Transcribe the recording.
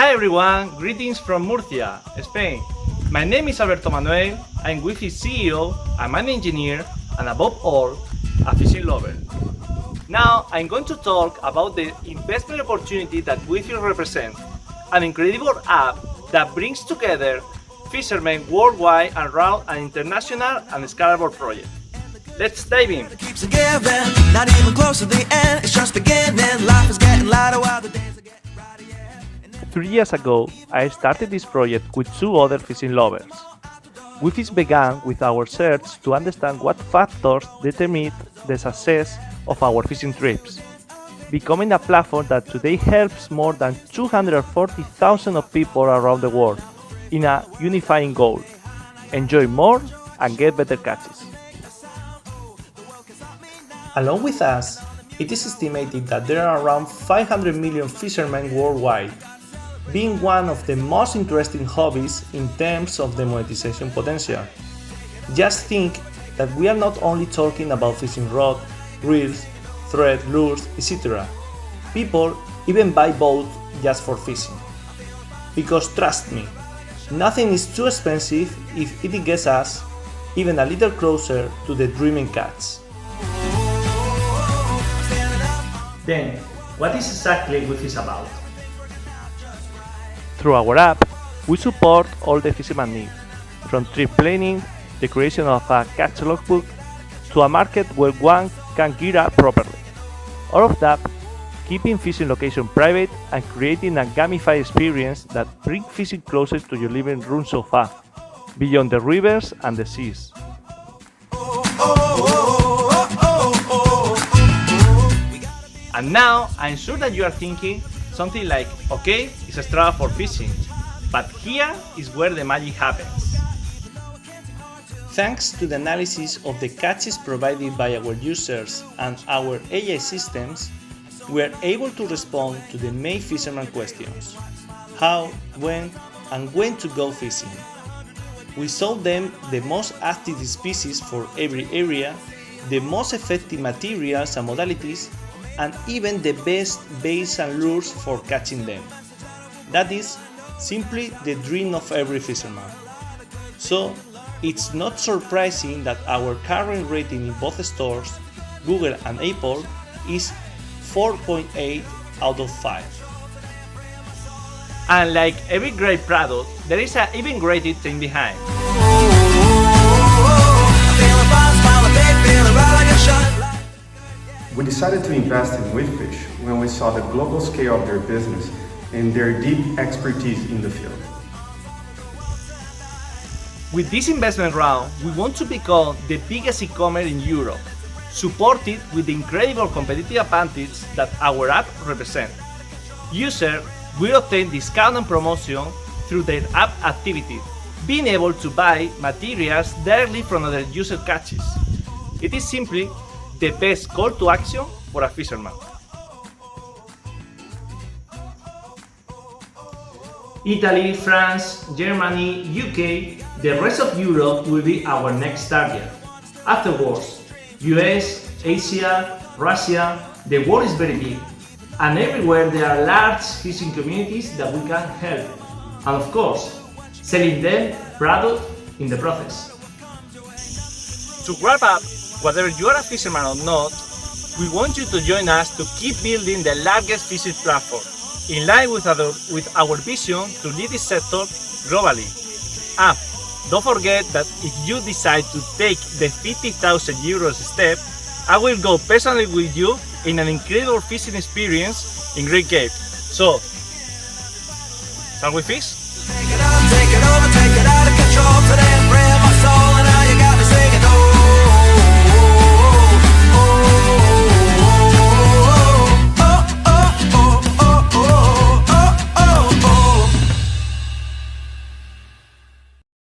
Hi everyone, greetings from Murcia, Spain. My name is Alberto Manuel, I'm WeFish CEO, I'm an engineer, and above all, a fishing lover. Now I'm going to talk about the investment opportunity that WeFish represents, an incredible app that brings together fishermen worldwide and run an international and scalable project. Let's dive in. 3 years ago, I started this project with 2 other fishing lovers. WeFish began with our search to understand what factors determine the success of our fishing trips, becoming a platform that today helps more than 240,000 of people around the world in a unifying goal: enjoy more and get better catches. Along with us, it is estimated that there are around 500 million fishermen worldwide, being one of the most interesting hobbies in terms of the monetization potential. Just think that we are not only talking about fishing rod, reels, thread, lures, etc. People even buy boats just for fishing. Because trust me, nothing is too expensive if it gets us even a little closer to the dreaming catch. Then, what is exactly WeFish about? Through our app, we support all the fisherman needs, from trip planning, the creation of a catch logbook, to a market where one can gear up properly. All of that, keeping fishing location private and creating a gamified experience that brings fishing closer to your living room sofa, beyond the rivers and the seas. And now, I'm sure that you are thinking something like, okay, it's a Strava for fishing, but here is where the magic happens. Thanks to the analysis of the catches provided by our users and our AI systems, we are able to respond to the main fisherman questions: how, when, and when to go fishing. We show them the most active species for every area, the most effective materials and modalities, and even the best baits and lures for catching them. That is simply the dream of every fisherman. So, it's not surprising that our current rating in both stores, Google and Apple, is 4.8 out of 5. And like every great product, there is an even greater thing behind. We decided to invest in WeFish when we saw the global scale of their business and their deep expertise in the field. With this investment round, we want to become the biggest e-commerce in Europe, supported with the incredible competitive advantage that our app represents. Users will obtain discount and promotion through their app activity, being able to buy materials directly from other user catches. It is simply the best call to action for a fisherman. Italy, France, Germany, UK, the rest of Europe will be our next target. Afterwards, US, Asia, Russia, the world is very big, and everywhere there are large fishing communities that we can help, and of course, selling them product in the process. To wrap up, whether you are a fisherman or not, we want you to join us to keep building the largest fishing platform, in line with our vision to lead this sector globally. And don't forget that if you decide to take the 50,000 euros step, I will go personally with you in an incredible fishing experience in Great Cape. So, shall we fish? Take it over, take it out of control today and forever.